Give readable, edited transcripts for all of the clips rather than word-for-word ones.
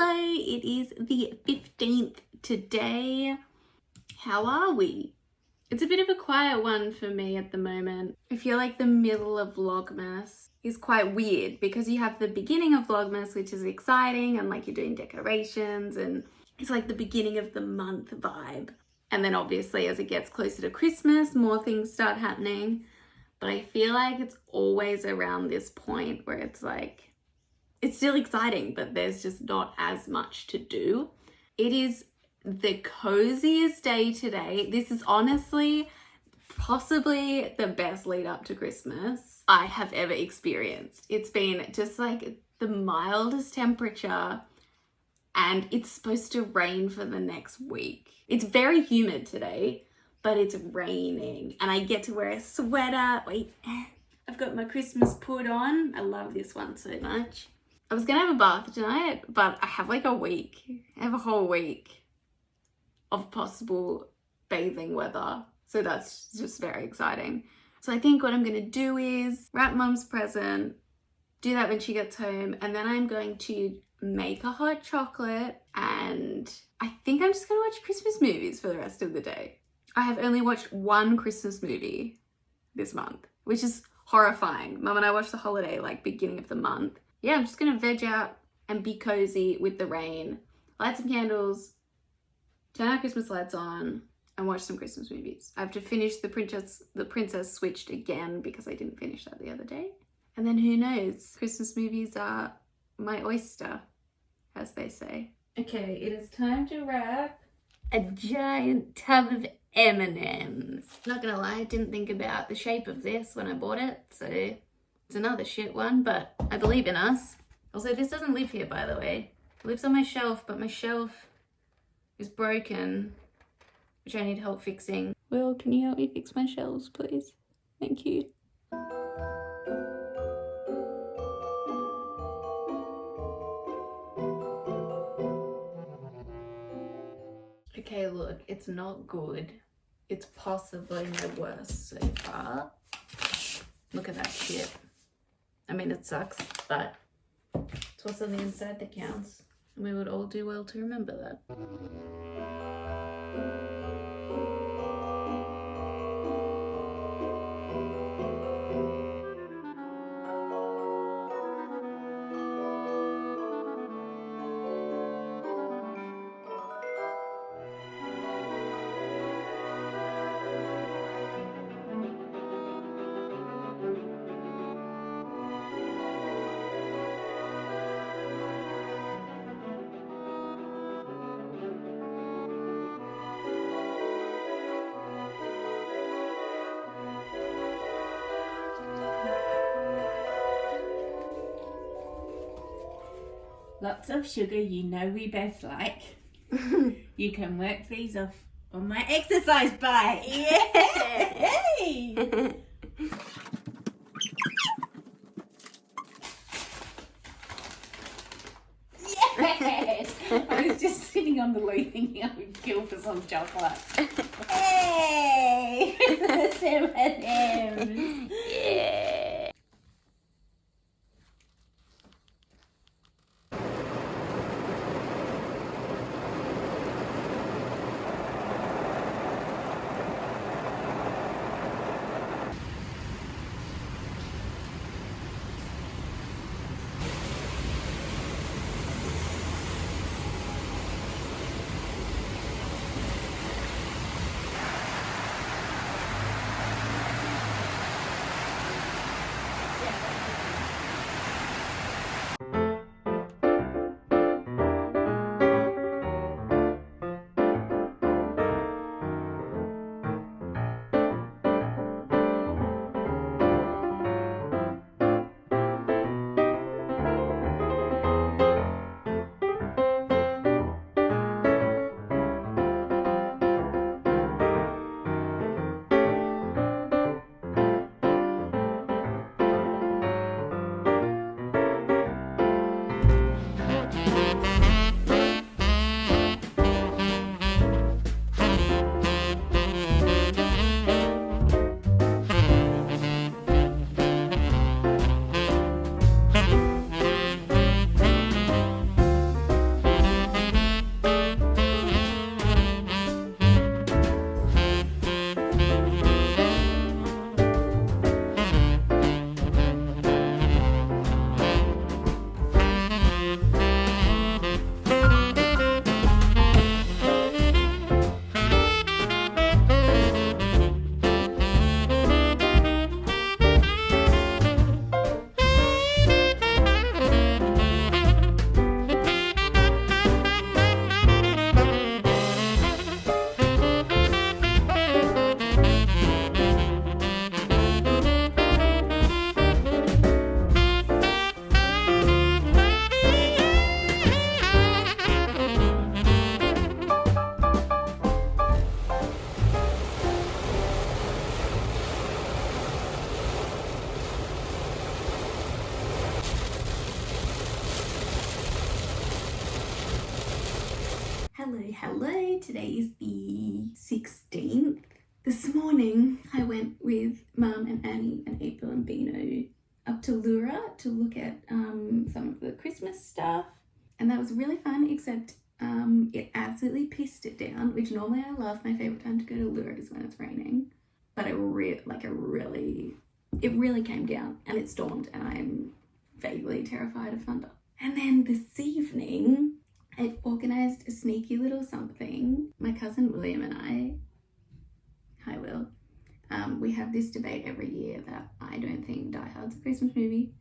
Hello, it is the 15th today. How are we? It's a bit of a quiet one for me at the moment. I feel like the middle of Vlogmas is quite weird because you have the beginning of Vlogmas, which is exciting, and like you're doing decorations and it's like the beginning of the month vibe. And then obviously as it gets closer to Christmas, more things start happening. But I feel like it's always around this point where it's like, it's still exciting, but there's just not as much to do. It is the coziest day today. This is honestly possibly the best lead up to Christmas I have ever experienced. It's been just like the mildest temperature and it's supposed to rain for the next week. It's very humid today, but it's raining and I get to wear a sweater. Wait, I've got my Christmas put on. I love this one so much. I was gonna have a bath tonight, but I have like a week. I have a whole week of possible bathing weather. So that's just very exciting. So I think what I'm gonna do is wrap Mum's present, do that when she gets home, and then I'm going to make a hot chocolate and I think I'm just gonna watch Christmas movies for the rest of the day. I have only watched one Christmas movie this month, which is horrifying. Mum and I watched The Holiday like beginning of the month. Yeah, I'm just gonna veg out and be cozy with the rain, light some candles, turn our Christmas lights on, and watch some Christmas movies. I have to finish The Princess Switched again because I didn't finish that the other day. And then who knows? Christmas movies are my oyster, as they say. Okay, it is time to wrap a giant tub of M&Ms. Not gonna lie, I didn't think about the shape of this when I bought it, so it's another shit one, but I believe in us. Also, this doesn't live here, by the way. It lives on my shelf, but my shelf is broken, which I need help fixing. Will, can you help me fix my shelves, please? Thank you. Okay, look, it's not good. It's possibly my worst so far. Look at that shit. I mean, it sucks, but it's what's on the inside that counts. And we would all do well to remember that. Lots of sugar, you know we both like. You can work these off on my exercise bike. Yeah! Hey! Yes! I was just sitting on the loo thinking I would kill for some chocolate. Hey! That's M&M's. Yeah. Hello. Today is the 16th. This morning I went with Mum and Annie and April and Bino up to Lura to look at some of the Christmas stuff, and that was really fun, except it absolutely pissed it down, which normally I love. My favourite time to go to Lura is when it's raining, but it really came down and it stormed, and I'm vaguely terrified of thunder. And then this evening I've organised a sneaky little something. My cousin William and I, hi Will, we have this debate every year that I don't think Die Hard's a Christmas movie,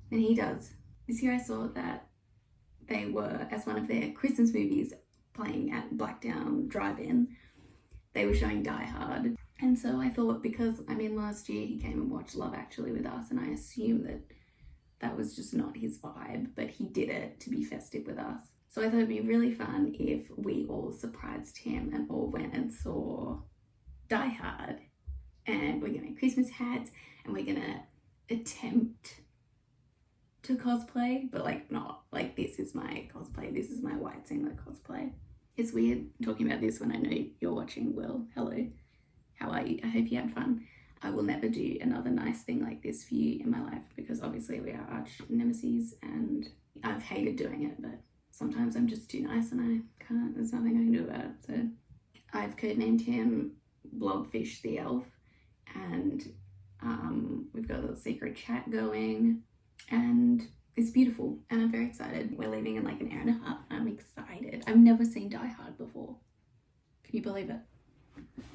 and he does. This year I saw that they were, as one of their Christmas movies playing at Blackdown Drive-In, they were showing Die Hard. And so I thought, because last year he came and watched Love Actually with us, and I assumed that was just not his vibe, but he did it to be festive with us. So I thought it'd be really fun if we all surprised him and all went and saw Die Hard. And we're gonna have Christmas hats, and we're gonna attempt to cosplay, but not like this is my cosplay, this is my white singlet cosplay. It's weird talking about this when I know you're watching. Will, hello, how are you? I hope you had fun. I will never do another nice thing like this for you in my life, because obviously we are arch nemesis and I've hated doing it, but sometimes I'm just too nice and I can't, there's nothing I can do about it. So I've codenamed him Blobfish the Elf, and we've got a little secret chat going, and it's beautiful, and I'm very excited. We're leaving in like an hour and a half. I'm excited. I've never seen Die Hard before. Can you believe it?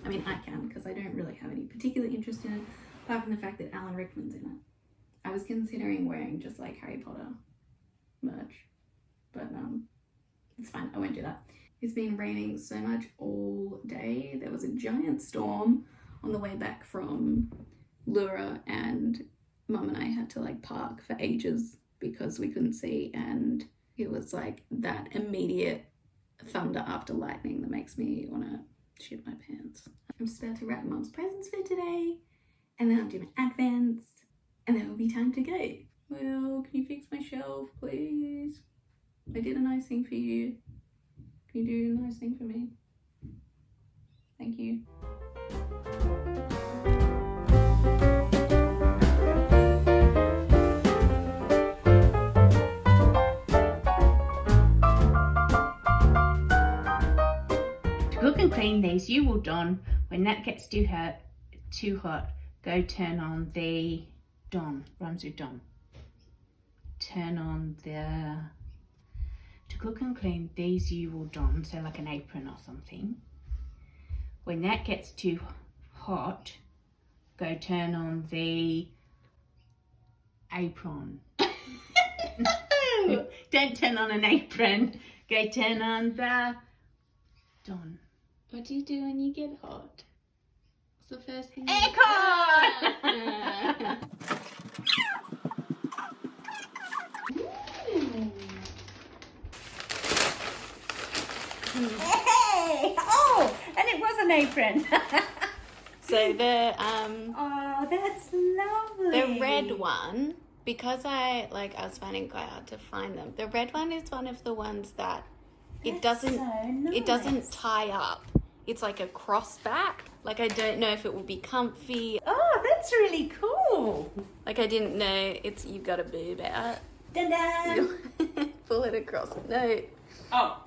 I mean, I can, because I don't really have any particular interest in it, apart from the fact that Alan Rickman's in it. I was considering wearing just like Harry Potter merch, but it's fine, I won't do that. It's been raining so much all day. There was a giant storm on the way back from Lura, and Mum and I had to like park for ages because we couldn't see, and it was like that immediate thunder after lightning that makes me want to shit my pants. I'm just about to wrap Mum's presents for today, and then I'll do my advents, and then it'll be time to go. Well, can you fix my shelf, please? I did a nice thing for you. Can you do a nice thing for me? Thank you. To cook and clean these, you will don. When that gets too hot, go turn on the don. Rhymes with don. Turn on the. To cook and clean these, you will don, so like an apron or something. When that gets too hot, go turn on the apron. No, don't turn on an apron. Go turn on the don. What do you do when you get hot? What's the first thing? Aircon! Hey! Oh, and it was an apron. So the oh, that's lovely. the red one, because I was finding it quite hard to find them. The red one is one of the ones that it doesn't tie up. It's like a cross back. Like, I don't know if it will be comfy. Oh, that's really cool. Like, I didn't know you've got a boob out. Dun dun. Pull it across. No. Oh.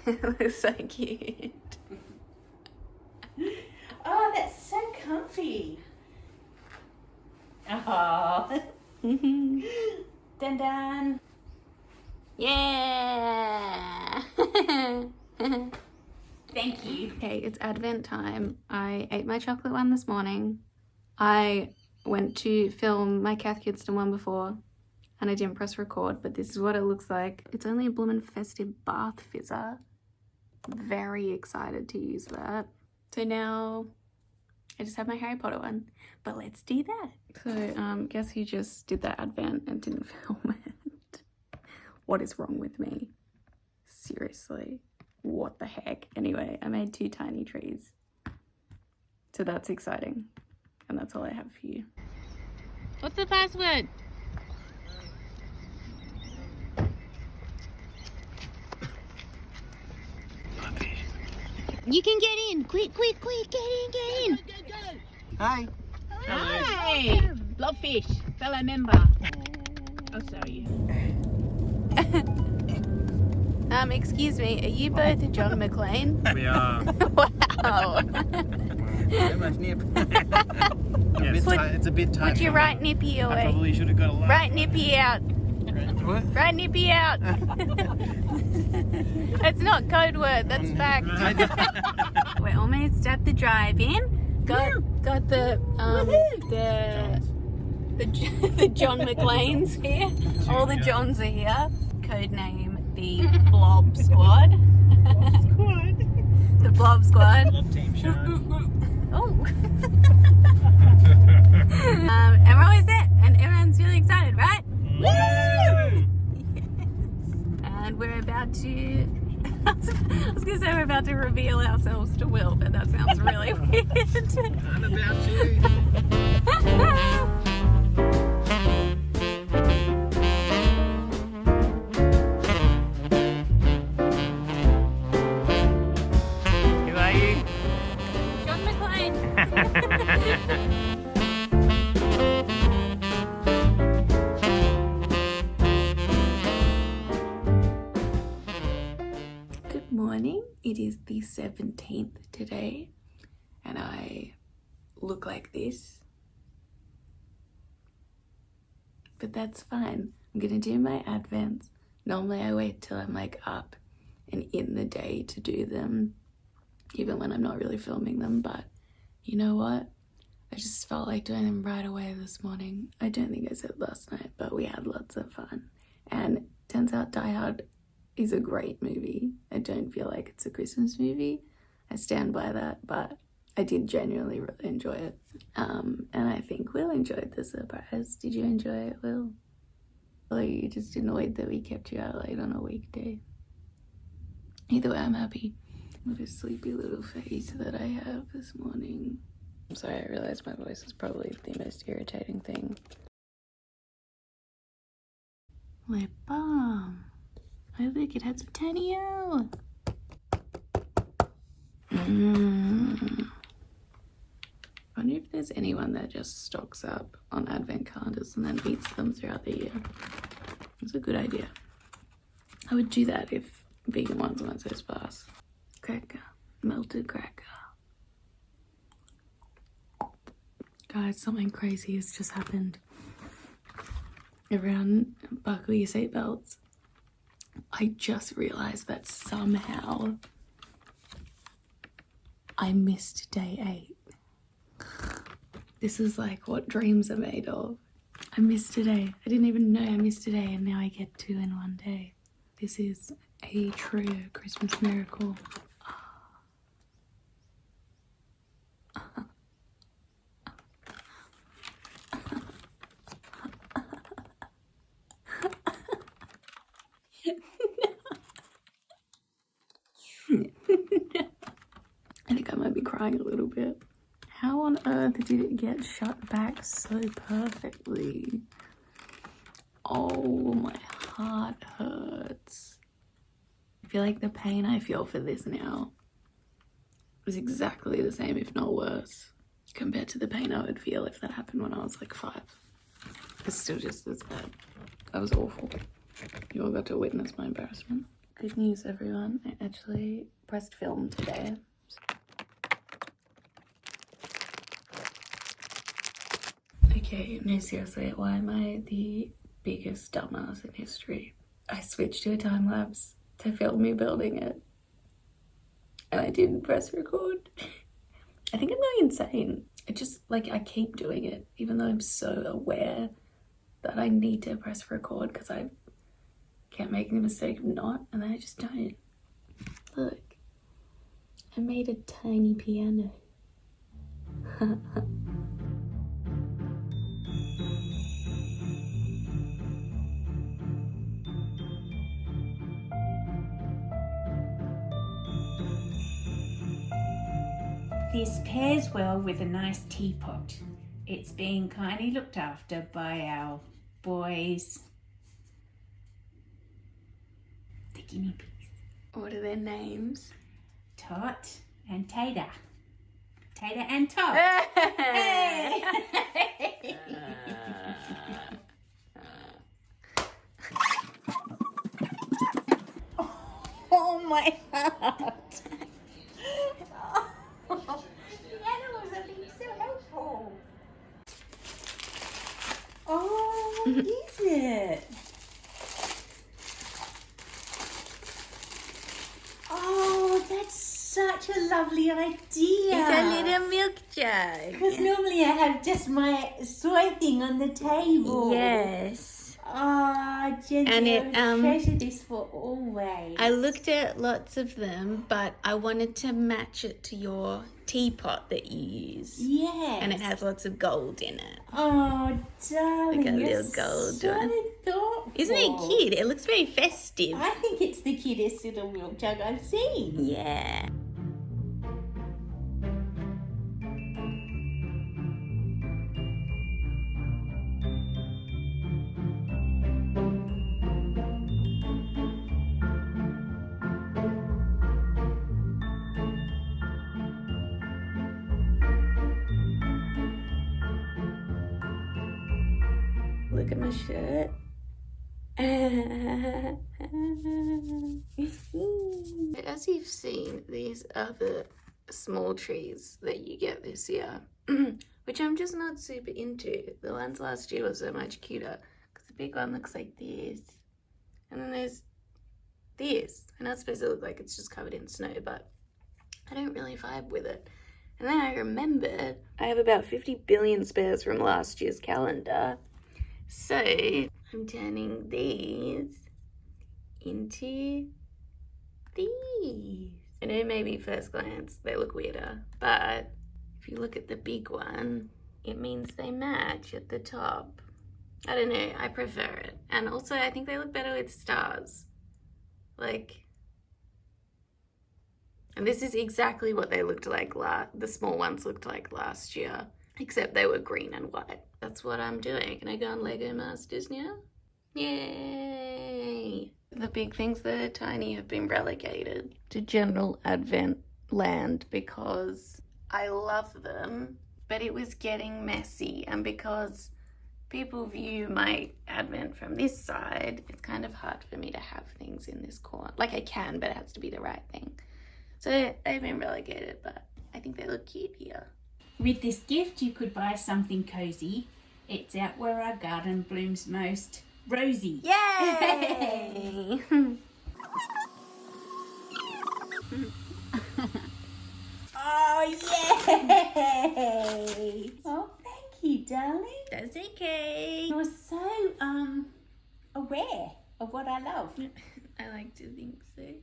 It looks so cute. Oh, that's so comfy. Oh. Dun dun. Yeah. Thank you. Okay, it's Advent time. I ate my chocolate one this morning. I went to film my Kath Kidston one before, and I didn't press record, but this is what it looks like. It's only a bloomin' festive bath fizzer. Very excited to use that. So now I just have my Harry Potter one, but let's do that. So guess who just did that Advent and didn't film it? What is wrong with me? Seriously, what the heck? Anyway, I made 2 tiny trees, so that's exciting, and that's all I have for you. What's the password? You can get in. Quick, quick, quick. Get in. Hi. Hi. Blobfish, fellow member. Oh, sorry. Excuse me, are you both John McClane? We are. Wow. So much nip. It's a bit tight. Put your right nippy I away. probably should have got a light. Right nippy out. What? Right nippy out. That's not code word, that's fact. We're almost at the drive-in. Got the John McClanes here. All the Johns are here. Codename the Blob Squad. The Blob Squad. Blob Team Shark. Oh. And we're always there, and everyone's really excited, right? Woo! Yes. And we're about to. I was gonna say we're about to reveal ourselves to Will, but that sounds really weird. I'm about to. Who are you? John McClane. Good morning. It is the 17th today, and I look like this. But that's fine. I'm gonna do my advents. Normally I wait till I'm like up and in the day to do them, even when I'm not really filming them, but you know what? I just felt like doing them right away this morning. I don't think I said last night, but we had lots of fun. And turns out Die Hard is a great movie. I don't feel like it's a Christmas movie. I stand by that, but I did genuinely really enjoy it. And I think Will enjoyed the surprise. Did you enjoy it, Will? Or are you just annoyed that we kept you out late on a weekday? Either way, I'm happy with this sleepy little face that I have this morning. I'm sorry, I realized my voice is probably the most irritating thing. Lip balm. Oh look, it has a tiny L. I wonder if there's anyone that just stocks up on advent calendars and then eats them throughout the year. It's a good idea. I would do that if vegan ones weren't so sparse. Cracker. Melted cracker. Guys, something crazy has just happened. Everyone, buckle your seatbelts. I just realized that somehow I missed day 8. This is like what dreams are made of. I missed a day. I didn't even know I missed a day, and now I get 2 in one day. This is a true Christmas miracle. I think I might be crying a little bit. How on earth did it get shut back so perfectly? Oh, my heart hurts. I feel like the pain I feel for this now is exactly the same, if not worse, compared to the pain I would feel if that happened when I was like 5. It's still just as bad. That was awful. You all got to witness my embarrassment. Good news, everyone. I actually pressed film today. Okay, no, seriously, why am I the biggest dumbass in history? I switched to a time lapse to film me building it, and I didn't press record. I think I'm going insane. It just, like, I keep doing it, even though I'm so aware that I need to press record because I kept making the mistake of not, and then I just don't. Look, I made a tiny piano. This pairs well with a nice teapot. It's being kindly looked after by our boys, the guinea pigs. What are their names? Tot And Tater. Tater and Tot. Hey! Oh my heart. Oh, the animals are being so helpful. Oh, what is it? Oh, that's such a lovely idea. It's a little milk jug. Because normally I have just my soy thing on the table. Yes. Oh, Jenny, And it, I will treasure this for always. I looked at lots of them, but I wanted to match it to your teapot that you use. Yes. And it has lots of gold in it. Oh, darling, Like a you're little gold so one. thoughtful. Isn't it cute? It looks very festive. I think it's the cutest little milk jug I've seen. Yeah. Look at my shirt. As you've seen, these are the small trees that you get this year, which I'm just not super into. The ones last year were so much cuter because the big one looks like this, and then there's this. I know it's supposed to look like it's just covered in snow, but I don't really vibe with it. And then I remembered I have about 50 billion spares from last year's calendar. So I'm turning these into these. I know maybe first glance they look weirder, but if you look at the big one, it means they match at the top. I don't know, I prefer it. And also I think they look better with stars. And this is exactly what they looked like, the small ones looked like last year, except they were green and white. That's what I'm doing. Can I go on Lego Masters now? Yay! The big things that are tiny have been relegated to general advent land because I love them, but it was getting messy, and because people view my advent from this side, it's kind of hard for me to have things in this corner. Like I can, but it has to be the right thing. So they've been relegated, but I think they look cute here. With this gift, you could buy something cozy. It's out where our garden blooms most rosy. Yay! Oh, yay! Oh, thank you, darling. That's okay. You're so aware of what I love. I like to think so.